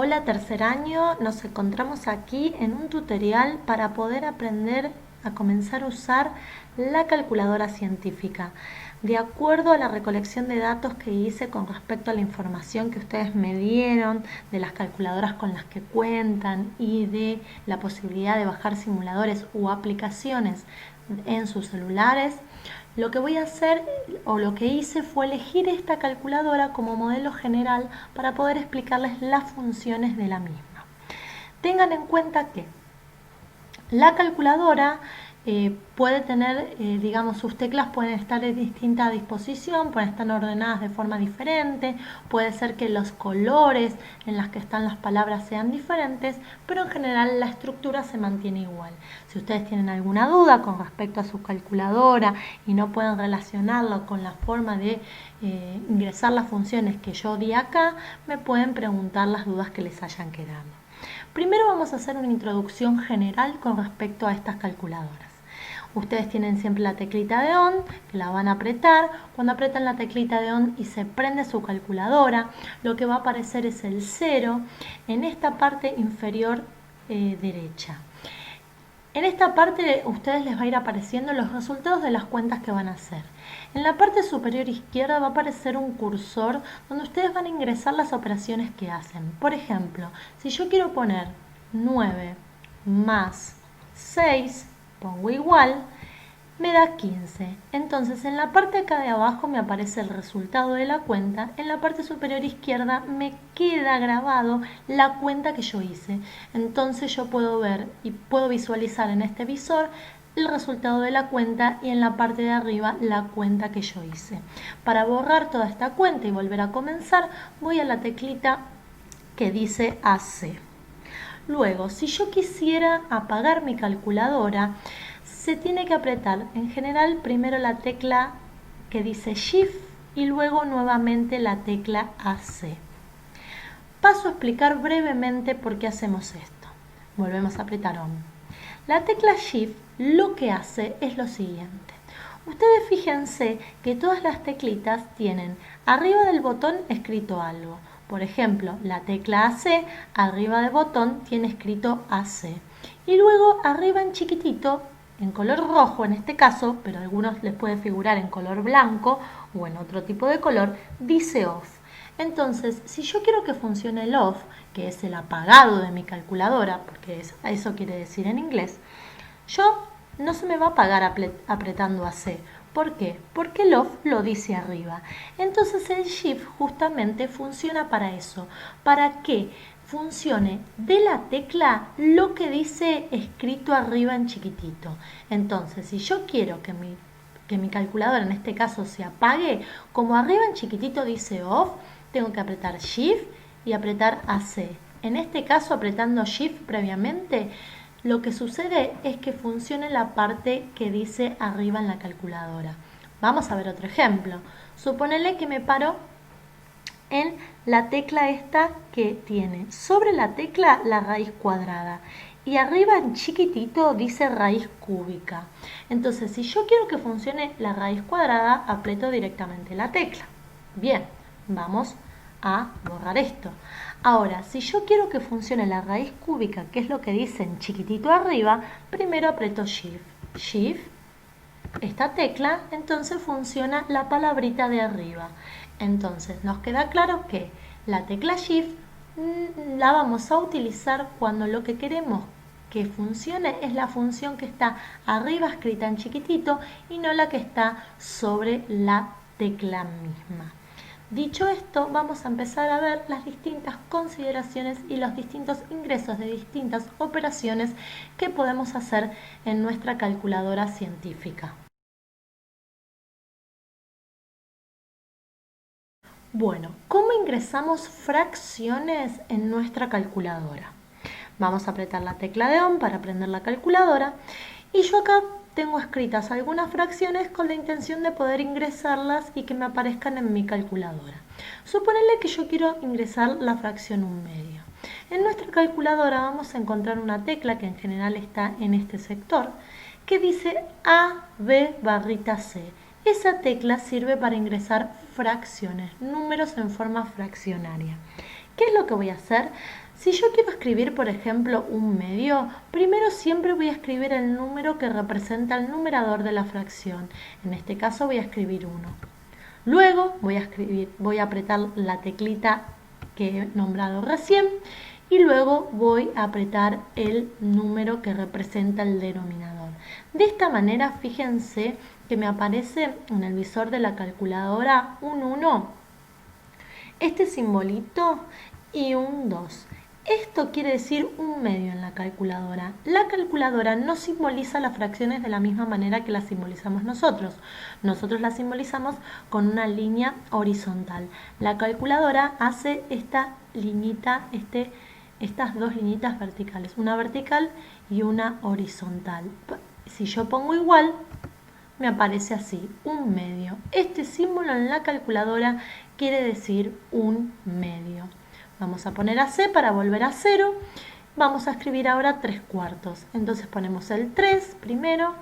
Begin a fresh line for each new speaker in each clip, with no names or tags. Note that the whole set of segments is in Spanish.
Hola tercer año, nos encontramos aquí en un tutorial para poder aprender a comenzar a usar la calculadora científica. De acuerdo a la recolección de datos que hice con respecto a la información que ustedes me dieron, de las calculadoras con las que cuentan y de la posibilidad de bajar simuladores u aplicaciones en sus celulares, lo que voy a hacer o lo que hice fue elegir esta calculadora como modelo general para poder explicarles las funciones de la misma. Tengan en cuenta que la calculadora puede tener, digamos, sus teclas pueden estar en distinta disposición, pueden estar ordenadas de forma diferente, puede ser que los colores en los que están las palabras sean diferentes, pero en general la estructura se mantiene igual. Si ustedes tienen alguna duda con respecto a su calculadora y no pueden relacionarlo con la forma de ingresar las funciones que yo di acá, me pueden preguntar las dudas que les hayan quedado. Primero vamos a hacer una introducción general con respecto a estas calculadoras. Ustedes tienen siempre la teclita de ON, que la van a apretar. Cuando apretan la teclita de ON y se prende su calculadora, lo que va a aparecer es el 0 en esta parte inferior derecha. En esta parte a ustedes les va a ir apareciendo los resultados de las cuentas que van a hacer. En la parte superior izquierda va a aparecer un cursor donde ustedes van a ingresar las operaciones que hacen. Por ejemplo, si yo quiero poner 9 más 6, pongo igual, me da 15. Entonces en la parte acá de abajo me aparece el resultado de la cuenta. En la parte superior izquierda me queda grabado la cuenta que yo hice. Entonces yo puedo ver y puedo visualizar en este visor el resultado de la cuenta y en la parte de arriba la cuenta que yo hice. Para borrar toda esta cuenta y volver a comenzar, voy a la teclita que dice AC. Luego, si yo quisiera apagar mi calculadora, se tiene que apretar en general primero la tecla que dice Shift y luego nuevamente la tecla AC. Paso a explicar brevemente por qué hacemos esto. Volvemos a apretar ON. La tecla Shift lo que hace es lo siguiente. Ustedes fíjense que todas las teclitas tienen arriba del botón escrito algo. Por ejemplo, la tecla AC, arriba del botón, tiene escrito AC. Y luego arriba en chiquitito, en color rojo en este caso, pero a algunos les puede figurar en color blanco o en otro tipo de color, dice OFF. Entonces, si yo quiero que funcione el OFF, que es el apagado de mi calculadora, porque eso quiere decir en inglés, yo no se me va a apagar apretando AC. ¿Por qué? Porque el OFF lo dice arriba. Entonces el Shift justamente funciona para eso, para que funcione de la tecla lo que dice escrito arriba en chiquitito. Entonces, si yo quiero que mi calculadora en este caso se apague, como arriba en chiquitito dice OFF, tengo que apretar Shift y apretar AC. En este caso, apretando Shift previamente, lo que sucede es que funcione la parte que dice arriba en la calculadora. Vamos a ver otro ejemplo. Suponele que me paro en la tecla esta que tiene sobre la tecla la raíz cuadrada y arriba en chiquitito dice raíz cúbica. Entonces, si yo quiero que funcione la raíz cuadrada, aprieto directamente la tecla. Bien, vamos a borrar esto. Ahora, si yo quiero que funcione la raíz cúbica, que es lo que dice en chiquitito arriba, primero aprieto Shift. Shift, esta tecla, entonces funciona la palabrita de arriba. Entonces, nos queda claro que la tecla Shift la vamos a utilizar cuando lo que queremos que funcione es la función que está arriba escrita en chiquitito y no la que está sobre la tecla misma. Dicho esto, vamos a empezar a ver las distintas consideraciones y los distintos ingresos de distintas operaciones que podemos hacer en nuestra calculadora científica. Bueno, ¿cómo ingresamos fracciones en nuestra calculadora? Vamos a apretar la tecla de ON para prender la calculadora y yo acá tengo escritas algunas fracciones con la intención de poder ingresarlas y que me aparezcan en mi calculadora. Suponele que yo quiero ingresar la fracción 1/2. En nuestra calculadora vamos a encontrar una tecla que en general está en este sector que dice AB barrita C. Esa tecla sirve para ingresar fracciones, números en forma fraccionaria. ¿Qué es lo que voy a hacer? Si yo quiero escribir, por ejemplo, un medio, primero siempre voy a escribir el número que representa el numerador de la fracción. En este caso voy a escribir 1. Luego voy a apretar la teclita que he nombrado recién y luego voy a apretar el número que representa el denominador. De esta manera, fíjense que me aparece en el visor de la calculadora un 1, este simbolito y un 2. Esto quiere decir un medio en la calculadora. La calculadora no simboliza las fracciones de la misma manera que las simbolizamos nosotros. Nosotros las simbolizamos con una línea horizontal. La calculadora hace esta liñita, estas dos liñitas verticales, una vertical y una horizontal. Si yo pongo igual, me aparece así, un medio. Este símbolo en la calculadora quiere decir un medio. Vamos a poner a C para volver a 0. Vamos a escribir ahora 3/4. Entonces ponemos el 3 primero,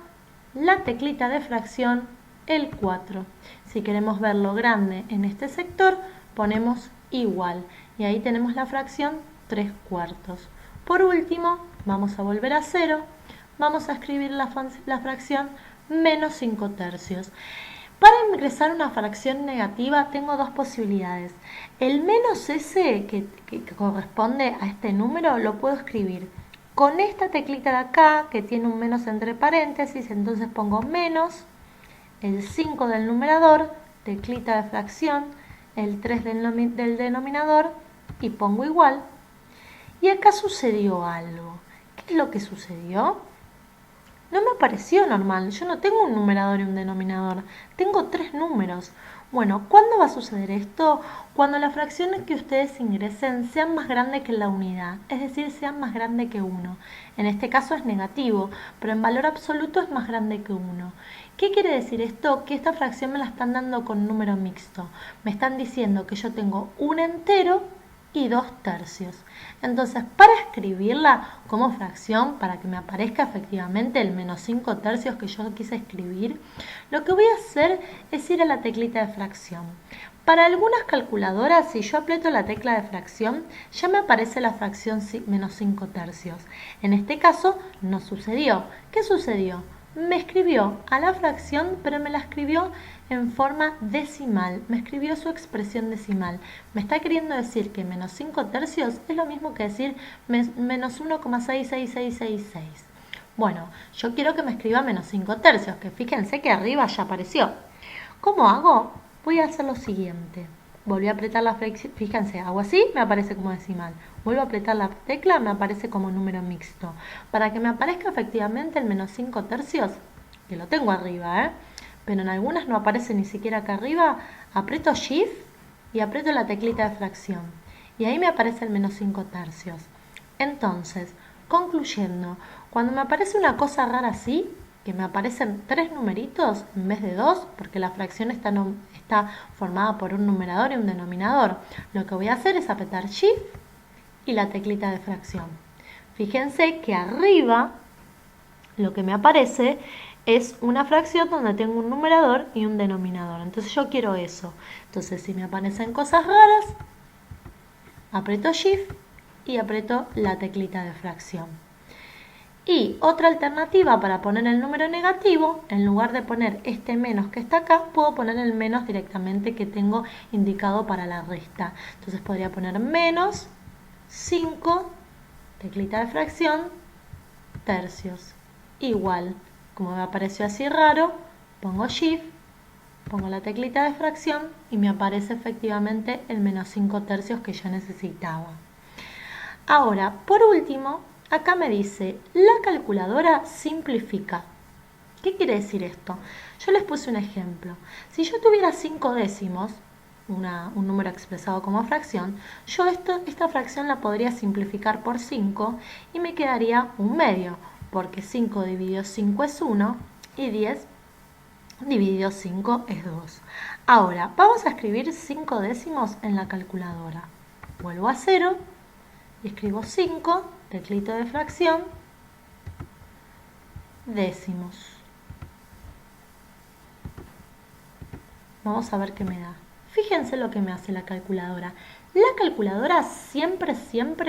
la teclita de fracción, el 4. Si queremos verlo grande en este sector, ponemos igual. Y ahí tenemos la fracción 3/4. Por último, vamos a volver a 0. Vamos a escribir la fracción menos 5/3. Para ingresar una fracción negativa tengo dos posibilidades. El menos s que corresponde a este número lo puedo escribir con esta teclita de acá que tiene un menos entre paréntesis, entonces pongo menos el 5 del numerador, teclita de fracción, el 3 del denominador y pongo igual. Y acá sucedió algo. ¿Qué es lo que sucedió? No me apareció normal, yo no tengo un numerador y un denominador, tengo 3 números. Bueno, ¿cuándo va a suceder esto? Cuando las fracciones que ustedes ingresen sean más grandes que la unidad, es decir, sean más grandes que 1. En este caso es negativo, pero en valor absoluto es más grande que 1. ¿Qué quiere decir esto? Que esta fracción me la están dando con número mixto. Me están diciendo que yo tengo un entero y 2/3. Entonces, para escribirla como fracción, para que me aparezca efectivamente el menos 5/3 que yo quise escribir, lo que voy a hacer es ir a la teclita de fracción. Para algunas calculadoras, si yo aprieto la tecla de fracción, ya me aparece la fracción menos 5/3. En este caso, no sucedió. ¿Qué sucedió? Me escribió a la fracción, pero me la escribió en forma decimal, me escribió su expresión decimal. Me está queriendo decir que menos 5/3 es lo mismo que decir menos 1,66666. Bueno, yo quiero que me escriba menos 5/3, que fíjense que arriba ya apareció. ¿Cómo hago? Voy a hacer lo siguiente. Volví a apretar la fracción, fíjense, hago así, me aparece como decimal. Vuelvo a apretar la tecla, me aparece como número mixto. Para que me aparezca efectivamente el menos 5/3, que lo tengo arriba, pero en algunas no aparece ni siquiera acá arriba, aprieto Shift y aprieto la teclita de fracción. Y ahí me aparece el menos 5/3. Entonces, concluyendo, cuando me aparece una cosa rara así, que me aparecen 3 numeritos en vez de 2, porque la fracción está formada por un numerador y un denominador, lo que voy a hacer es apretar Shift y la teclita de fracción. Fíjense que arriba lo que me aparece es una fracción donde tengo un numerador y un denominador. Entonces yo quiero eso. Entonces si me aparecen cosas raras, aprieto Shift y aprieto la teclita de fracción. Y otra alternativa para poner el número negativo, en lugar de poner este menos que está acá, puedo poner el menos directamente que tengo indicado para la resta. Entonces podría poner menos 5, teclita de fracción, tercios. Igual, como me apareció así raro, pongo Shift, pongo la teclita de fracción y me aparece efectivamente el menos 5/3 que yo necesitaba. Ahora, por último, acá me dice, la calculadora simplifica. ¿Qué quiere decir esto? Yo les puse un ejemplo. Si yo tuviera 5 décimos, un número expresado como fracción, yo esta fracción la podría simplificar por 5 y me quedaría un medio, porque 5 dividido 5 es 1 y 10 dividido 5 es 2. Ahora, vamos a escribir 5 décimos en la calculadora. Vuelvo a 0 y escribo 5, teclito de fracción, décimos. Vamos a ver qué me da. Fíjense lo que me hace la calculadora. La calculadora siempre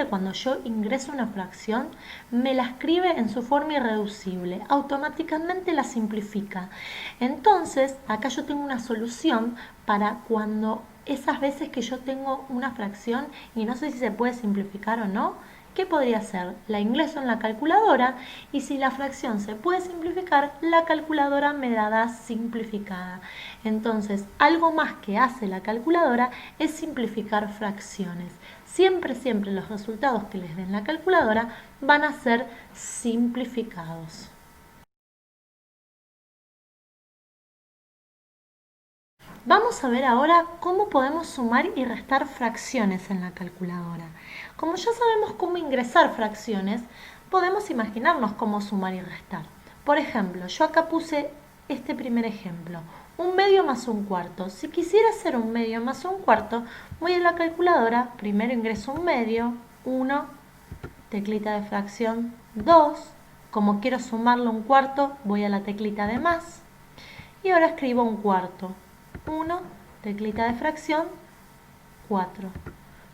cuando yo ingreso una fracción me la escribe en su forma irreducible, automáticamente la simplifica. Entonces acá yo tengo una solución para cuando esas veces que yo tengo una fracción y no sé si se puede simplificar o no. ¿Qué podría hacer? La ingreso en la calculadora y si la fracción se puede simplificar, la calculadora me la da simplificada. Entonces, algo más que hace la calculadora es simplificar fracciones. Siempre los resultados que les den la calculadora van a ser simplificados. Vamos a ver ahora cómo podemos sumar y restar fracciones en la calculadora. Como ya sabemos cómo ingresar fracciones, podemos imaginarnos cómo sumar y restar. Por ejemplo, yo acá puse este primer ejemplo, 1/2 más 1/4. Si quisiera hacer 1/2 más 1/4, voy a la calculadora, primero ingreso 1/2, 1, teclita de fracción 2, como quiero sumarlo 1/4, voy a la teclita de más, y ahora escribo 1/4. 1, teclita de fracción, 4.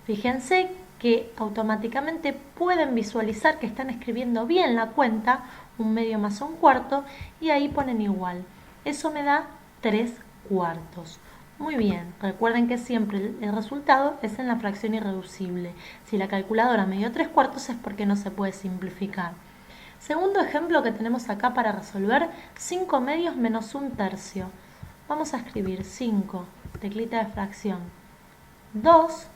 Fíjense que automáticamente pueden visualizar que están escribiendo bien la cuenta, 1/2 más 1/4, y ahí ponen igual. Eso me da 3/4. Muy bien, recuerden que siempre el resultado es en la fracción irreducible. Si la calculadora me dio 3/4 es porque no se puede simplificar. Segundo ejemplo que tenemos acá para resolver, 5/2 menos 1/3. Vamos a escribir 5, teclita de fracción, 2,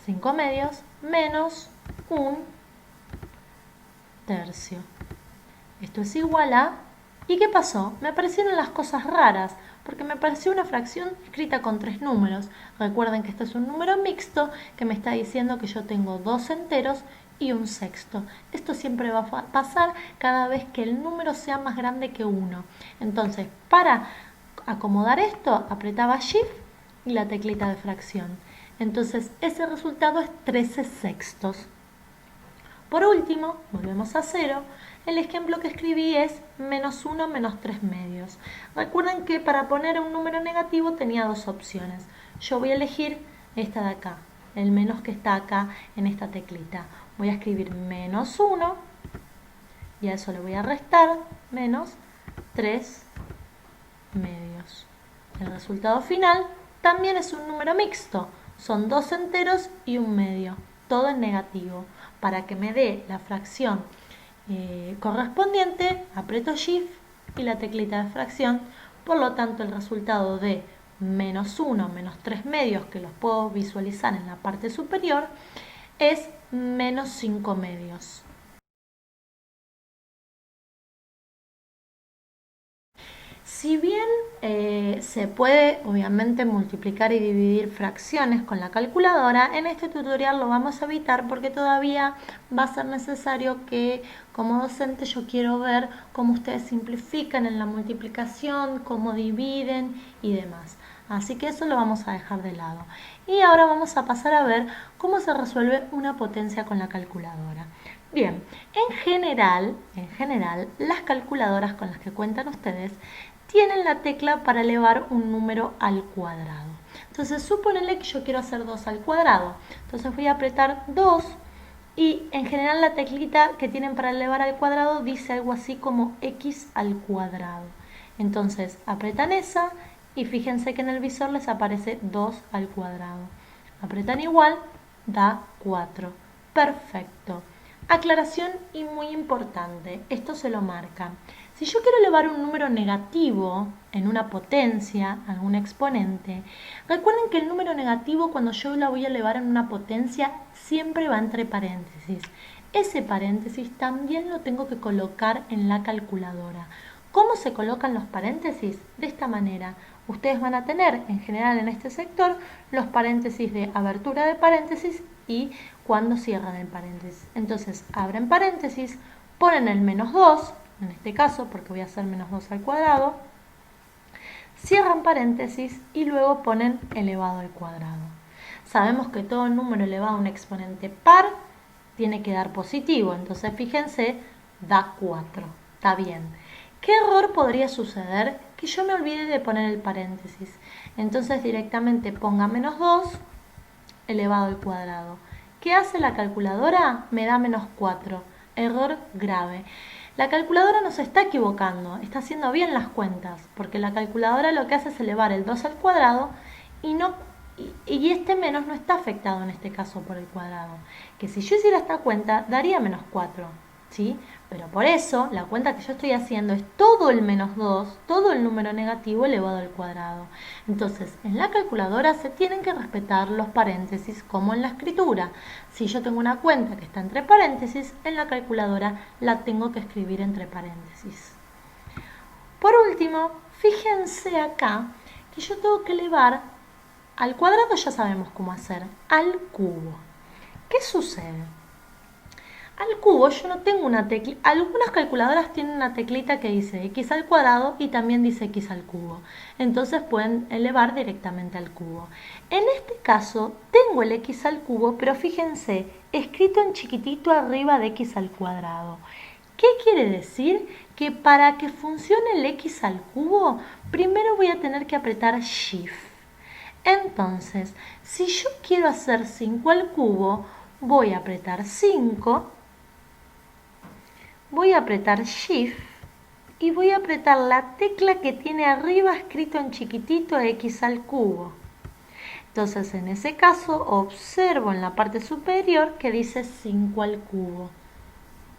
5/2, menos 1/3. Esto es igual a... ¿Y qué pasó? Me aparecieron las cosas raras, porque me apareció una fracción escrita con 3 números. Recuerden que este es un número mixto que me está diciendo que yo tengo 2 enteros y 1/6. Esto siempre va a pasar cada vez que el número sea más grande que 1. Entonces, para acomodar esto, apretaba Shift y la teclita de fracción. Entonces ese resultado es 13/6. Por último, volvemos a 0. El ejemplo que escribí es menos 1 menos 3/2. Recuerden que para poner un número negativo tenía dos opciones. Yo voy a elegir esta de acá, el menos que está acá en esta teclita. Voy a escribir menos 1 y a eso le voy a restar menos 3/2. El resultado final también es un número mixto, son 2 enteros y 1/2, todo en negativo. Para que me dé la fracción correspondiente, aprieto Shift y la teclita de fracción, por lo tanto el resultado de menos 1 menos 3/2, que los puedo visualizar en la parte superior, es menos 5/2. Si bien se puede obviamente multiplicar y dividir fracciones con la calculadora, en este tutorial lo vamos a evitar porque todavía va a ser necesario que como docente yo quiero ver cómo ustedes simplifican en la multiplicación, cómo dividen y demás. Así que eso lo vamos a dejar de lado. Y ahora vamos a pasar a ver cómo se resuelve una potencia con la calculadora. Bien, en general, las calculadoras con las que cuentan ustedes tienen la tecla para elevar un número al cuadrado. Entonces, supónenle que yo quiero hacer 2 al cuadrado. Entonces voy a apretar 2 y en general la teclita que tienen para elevar al cuadrado dice algo así como x al cuadrado. Entonces, apretan esa y fíjense que en el visor les aparece 2 al cuadrado. Apretan igual, da 4. Perfecto. Aclaración y muy importante, esto se lo marca. Si yo quiero elevar un número negativo en una potencia, algún exponente, recuerden que el número negativo cuando yo lo voy a elevar en una potencia siempre va entre paréntesis. Ese paréntesis también lo tengo que colocar en la calculadora. ¿Cómo se colocan los paréntesis? De esta manera. Ustedes van a tener, en general en este sector, los paréntesis de abertura de paréntesis y cuando cierran el paréntesis. Entonces, abren paréntesis, ponen el menos 2, en este caso, porque voy a hacer menos 2 al cuadrado, cierran paréntesis y luego ponen elevado al cuadrado. Sabemos que todo número elevado a un exponente par tiene que dar positivo, entonces fíjense, da 4. Está bien. ¿Qué error podría suceder? Que yo me olvide de poner el paréntesis. Entonces directamente ponga menos 2 elevado al cuadrado. ¿Qué hace la calculadora? Me da menos 4. Error grave. La calculadora no se está equivocando, está haciendo bien las cuentas, porque la calculadora lo que hace es elevar el 2 al cuadrado y este menos no está afectado en este caso por el cuadrado. Que si yo hiciera esta cuenta, daría menos 4, ¿sí? Pero por eso, la cuenta que yo estoy haciendo es todo el menos 2, todo el número negativo elevado al cuadrado. Entonces, en la calculadora se tienen que respetar los paréntesis como en la escritura. Si yo tengo una cuenta que está entre paréntesis, en la calculadora la tengo que escribir entre paréntesis. Por último, fíjense acá que yo tengo que elevar al cuadrado, ya sabemos cómo hacer, al cubo. ¿Qué sucede? Al cubo yo no tengo una tecla. Algunas calculadoras tienen una teclita que dice x al cuadrado y también dice x al cubo. Entonces pueden elevar directamente al cubo. En este caso tengo el x al cubo, pero fíjense, escrito en chiquitito arriba de x al cuadrado. ¿Qué quiere decir? Que para que funcione el x al cubo, primero voy a tener que apretar Shift. Entonces, si yo quiero hacer 5 al cubo, voy a apretar 5. Voy a apretar Shift y voy a apretar la tecla que tiene arriba escrito en chiquitito x al cubo. Entonces en ese caso observo en la parte superior que dice 5 al cubo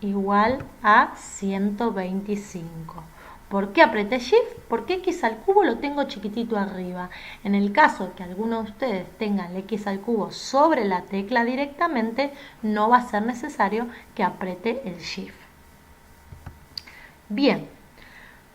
igual a 125. ¿Por qué apreté Shift? Porque x al cubo lo tengo chiquitito arriba. En el caso que alguno de ustedes tenga el x al cubo sobre la tecla directamente, no va a ser necesario que apriete el Shift. Bien,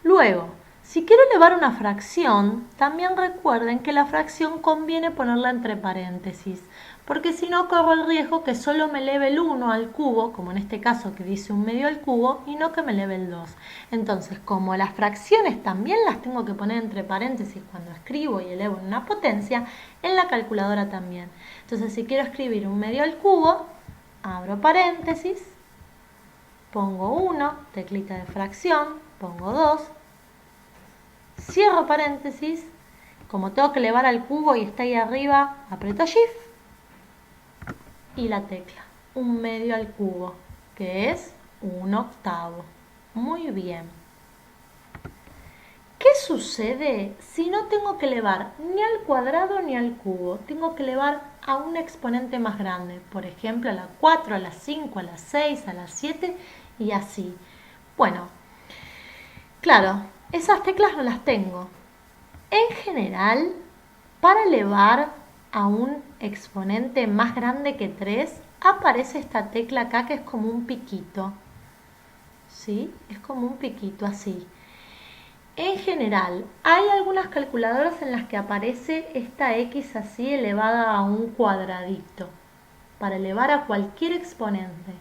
luego, si quiero elevar una fracción, también recuerden que la fracción conviene ponerla entre paréntesis, porque si no corro el riesgo que solo me eleve el 1 al cubo, como en este caso que dice 1/2 al cubo, y no que me eleve el 2. Entonces, como las fracciones también las tengo que poner entre paréntesis cuando escribo y elevo en una potencia, en la calculadora también. Entonces, si quiero escribir 1/2 al cubo, abro paréntesis, pongo 1, teclita de fracción, pongo 2, cierro paréntesis, como tengo que elevar al cubo y está ahí arriba, aprieto Shift y la tecla 1/2 al cubo, que es 1/8. Muy bien. ¿Qué sucede si no tengo que elevar ni al cuadrado ni al cubo? Tengo que elevar a un exponente más grande, por ejemplo a la 4, a la 5, a la 6, a la 7 y así. Bueno, claro, esas teclas no las tengo. En general, para elevar a un exponente más grande que 3, aparece esta tecla acá que es como un piquito. ¿Sí? Es como un piquito así. En general, hay algunas calculadoras en las que aparece esta x así elevada a un cuadradito para elevar a cualquier exponente.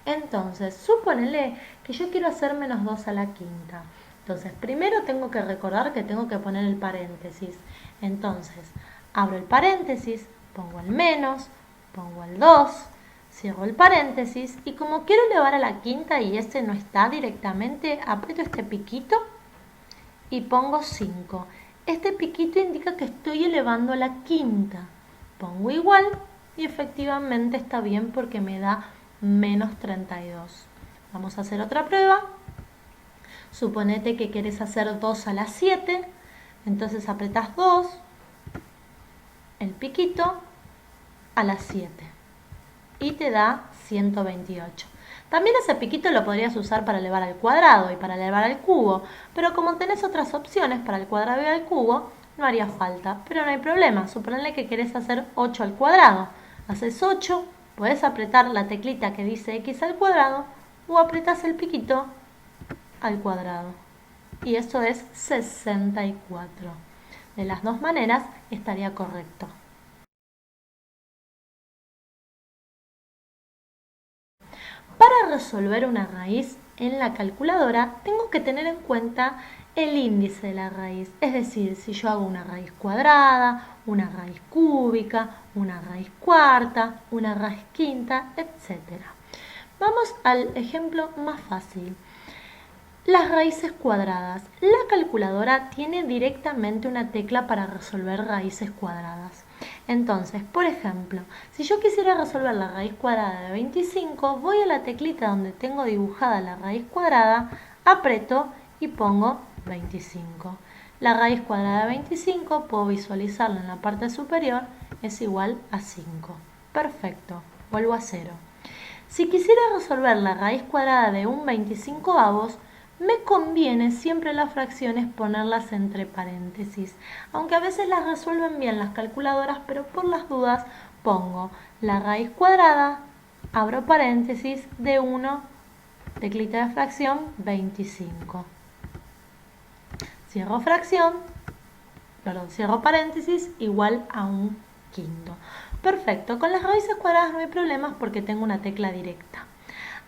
Entonces, supónele que yo quiero hacer menos 2 a la quinta. Entonces, primero tengo que recordar que tengo que poner el paréntesis. Entonces, abro el paréntesis, pongo el menos, pongo el 2, cierro el paréntesis y como quiero elevar a la quinta y este no está directamente, aprieto este piquito y pongo 5. Este piquito indica que estoy elevando a la quinta. Pongo igual y efectivamente está bien porque me da menos 32. Vamos a hacer otra prueba. Suponete que querés hacer 2 a la 7. Entonces apretás 2, el piquito, a la 7. Y te da 128. También ese piquito lo podrías usar para elevar al cuadrado y para elevar al cubo, pero como tenés otras opciones para el cuadrado y al cubo, no haría falta. Pero no hay problema, suponle que querés hacer 8 al cuadrado. Haces 8, podés apretar la teclita que dice x al cuadrado o apretás el piquito al cuadrado. Y eso es 64. De las dos maneras estaría correcto. Para resolver una raíz en la calculadora tengo que tener en cuenta el índice de la raíz, es decir, si yo hago una raíz cuadrada, una raíz cúbica, una raíz cuarta, una raíz quinta, etc. Vamos al ejemplo más fácil. Las raíces cuadradas. La calculadora tiene directamente una tecla para resolver raíces cuadradas. Entonces, por ejemplo, si yo quisiera resolver la raíz cuadrada de 25, voy a la teclita donde tengo dibujada la raíz cuadrada, aprieto y pongo 25. La raíz cuadrada de 25, puedo visualizarla en la parte superior, es igual a 5. Perfecto, vuelvo a 0. Si quisiera resolver la raíz cuadrada de un 25avos, me conviene siempre las fracciones ponerlas entre paréntesis, aunque a veces las resuelven bien las calculadoras, pero por las dudas pongo la raíz cuadrada, abro paréntesis, de 1, teclita de fracción, 25. Cierro fracción, cierro paréntesis, igual a un quinto. Perfecto, con las raíces cuadradas no hay problemas porque tengo una tecla directa.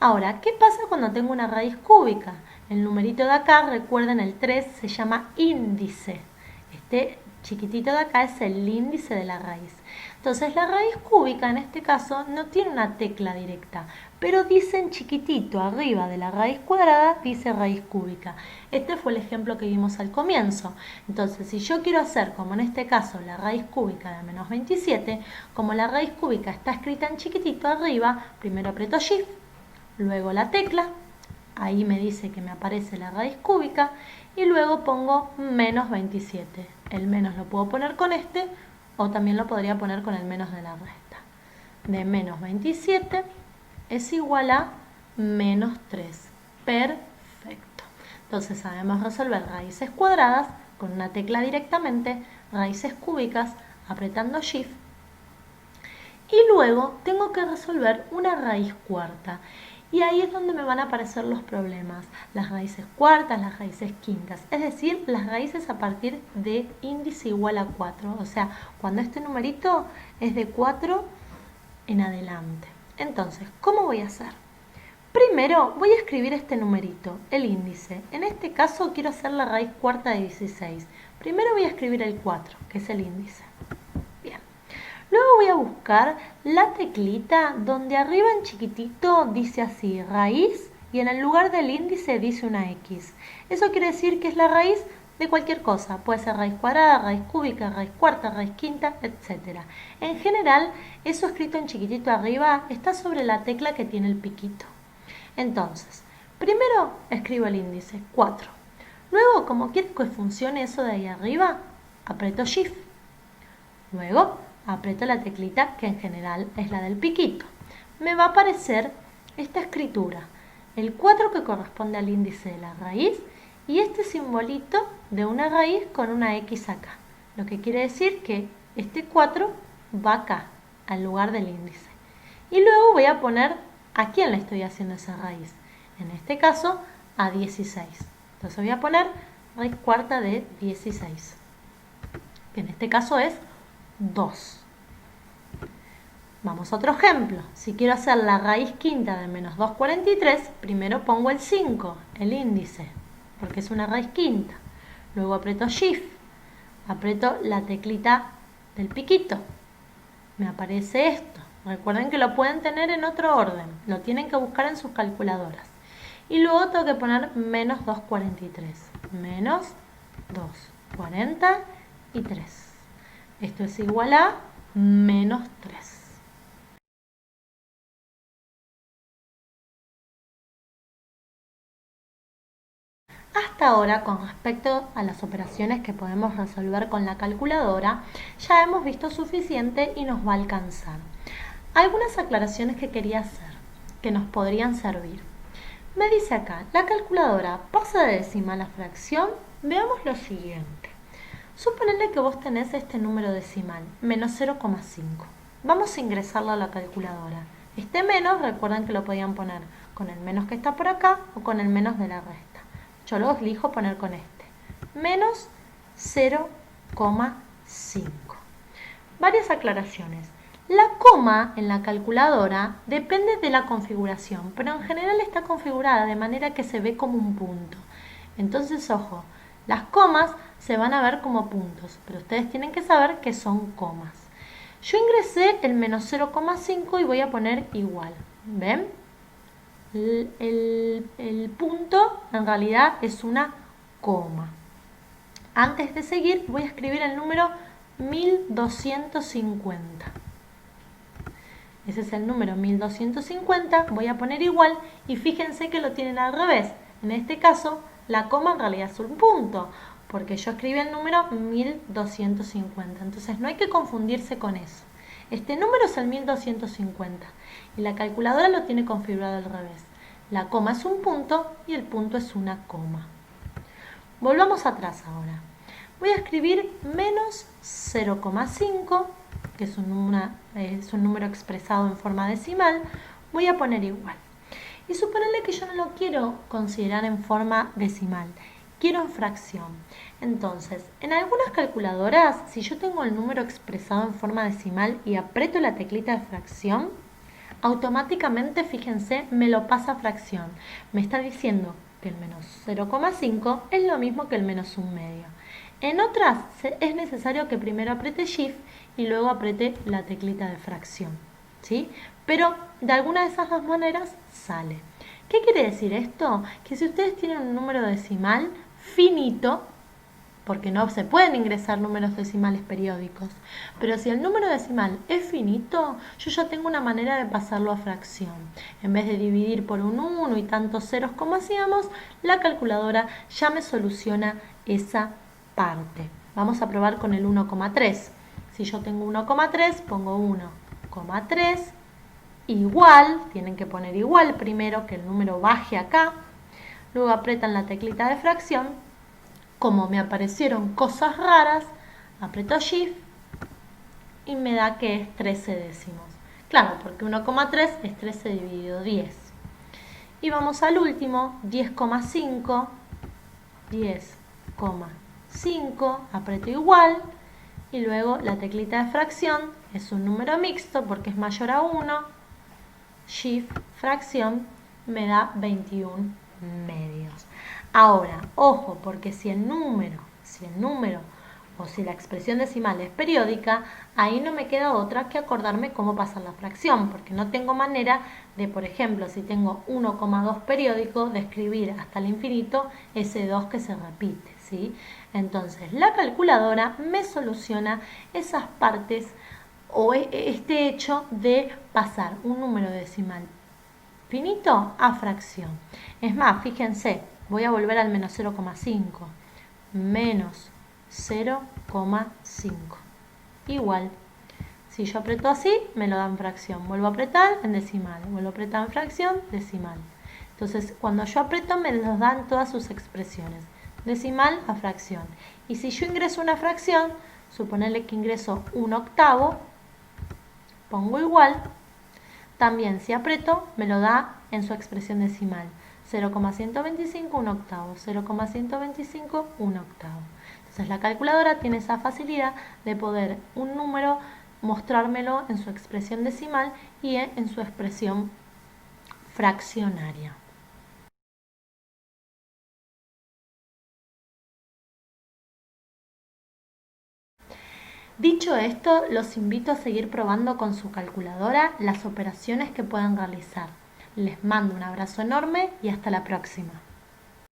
Ahora, ¿qué pasa cuando tengo una raíz cúbica? El numerito de acá, recuerden, el 3 se llama índice. Este chiquitito de acá es el índice de la raíz. Entonces, la raíz cúbica en este caso no tiene una tecla directa, pero dice en chiquitito arriba de la raíz cuadrada, dice raíz cúbica. Este fue el ejemplo que vimos al comienzo. Entonces, si yo quiero hacer, como en este caso, la raíz cúbica de menos 27, como la raíz cúbica está escrita en chiquitito arriba, primero aprieto Shift, luego la tecla, ahí me dice que me aparece la raíz cúbica y luego pongo menos 27. El menos lo puedo poner con este o también lo podría poner con el menos de la resta. De menos 27 es igual a menos 3. Perfecto. Entonces sabemos resolver raíces cuadradas con una tecla directamente, raíces cúbicas apretando Shift. Y luego tengo que resolver una raíz cuarta. Y ahí es donde me van a aparecer los problemas, las raíces cuartas, las raíces quintas, es decir, las raíces a partir de índice igual a 4, o sea, cuando este numerito es de 4 en adelante. Entonces, ¿cómo voy a hacer? Primero voy a escribir este numerito, el índice. En este caso quiero hacer la raíz cuarta de 16. Primero voy a escribir el 4, que es el índice. Luego voy a buscar la teclita donde arriba en chiquitito dice así, raíz, y en el lugar del índice dice una X. Eso quiere decir que es la raíz de cualquier cosa. Puede ser raíz cuadrada, raíz cúbica, raíz cuarta, raíz quinta, etc. En general, eso escrito en chiquitito arriba está sobre la tecla que tiene el piquito. Entonces, primero escribo el índice, 4. Luego, como quiero que funcione eso de ahí arriba, aprieto Shift. Luego, aprieto la teclita que en general es la del piquito. Me va a aparecer esta escritura, el 4 que corresponde al índice de la raíz y este simbolito de una raíz con una X acá. Lo que quiere decir que este 4 va acá, al lugar del índice. Y luego voy a poner a quién le estoy haciendo esa raíz. En este caso, a 16. Entonces voy a poner raíz cuarta de 16. Que en este caso es 2. Vamos a otro ejemplo. Si quiero hacer la raíz quinta de menos 2,43, primero pongo el 5, el índice, porque es una raíz quinta. Luego aprieto Shift, aprieto la teclita del piquito. Me aparece esto. Recuerden que lo pueden tener en otro orden, lo tienen que buscar en sus calculadoras. Y luego tengo que poner menos 2,43, menos 2,43. Esto es igual a menos 3. Hasta ahora, con respecto a las operaciones que podemos resolver con la calculadora, ya hemos visto suficiente y nos va a alcanzar. Algunas aclaraciones que quería hacer, que nos podrían servir. Me dice acá, la calculadora pasa de decimal a fracción. Veamos lo siguiente. Suponele que vos tenés este número decimal, menos 0,5. Vamos a ingresarlo a la calculadora. Este menos, recuerden que lo podían poner con el menos que está por acá o con el menos de la resta. Yo lo elijo poner con este. Menos 0,5. Varias aclaraciones. La coma en la calculadora depende de la configuración, pero en general está configurada de manera que se ve como un punto. Entonces, ojo, las comas se van a ver como puntos, pero ustedes tienen que saber que son comas. Yo ingresé el menos 0,5 y voy a poner igual. ¿Ven? el punto en realidad es una coma. Antes de seguir voy a escribir el número 1250. Ese es el número 1250, voy a poner igual y fíjense que lo tienen al revés. En este caso, la coma en realidad es un punto, porque yo escribí el número 1250. Entonces no hay que confundirse con eso. Este número es el 1250 y la calculadora lo tiene configurado al revés. La coma es un punto y el punto es una coma. Volvamos atrás ahora. Voy a escribir menos 0,5, que es un número expresado en forma decimal. Voy a poner igual. Y suponerle que yo no lo quiero considerar en forma decimal, quiero en fracción. Entonces, en algunas calculadoras, si yo tengo el número expresado en forma decimal y aprieto la teclita de fracción, automáticamente, fíjense, me lo pasa a fracción. Me está diciendo que el menos 0,5 es lo mismo que el menos 1/2. En otras es necesario que primero apriete Shift y luego apriete la teclita de fracción, ¿sí? Pero de alguna de esas dos maneras sale. ¿Qué quiere decir esto? Que si ustedes tienen un número decimal finito, porque no se pueden ingresar números decimales periódicos, pero si el número decimal es finito, yo ya tengo una manera de pasarlo a fracción. En vez de dividir por un 1 y tantos ceros como hacíamos, la calculadora ya me soluciona esa parte. Vamos a probar con el 1,3. Si yo tengo 1,3, pongo 1,3 igual, tienen que poner igual primero, que el número baje acá, luego apretan la teclita de fracción. Como me aparecieron cosas raras, aprieto Shift y me da que es 13 décimos. Claro, porque 1,3 es 13 dividido 10. Y vamos al último, 10,5, 10,5, aprieto igual y luego la teclita de fracción es un número mixto porque es mayor a 1, Shift, fracción, me da 21 medios. Ahora, ojo, porque si el número o si la expresión decimal es periódica, ahí no me queda otra que acordarme cómo pasar la fracción, porque no tengo manera de, por ejemplo, si tengo 1,2 periódico, de escribir hasta el infinito ese 2 que se repite, ¿sí? Entonces, la calculadora me soluciona esas partes o este hecho de pasar un número decimal finito a fracción. Es más, fíjense, voy a volver al menos 0,5. Menos 0,5. Igual. Si yo aprieto así, me lo da en fracción. Vuelvo a apretar en decimal. Vuelvo a apretar en fracción, decimal. Entonces, cuando yo aprieto, me los dan todas sus expresiones. Decimal a fracción. Y si yo ingreso una fracción, suponerle que ingreso 1/8, pongo igual. También si aprieto me lo da en su expresión decimal. 0,125, 1/8. 0,125, 1/8. Entonces la calculadora tiene esa facilidad de poder un número mostrármelo en su expresión decimal y en su expresión fraccionaria. Dicho esto, los invito a seguir probando con su calculadora las operaciones que puedan realizar. Les mando un abrazo enorme y hasta la próxima.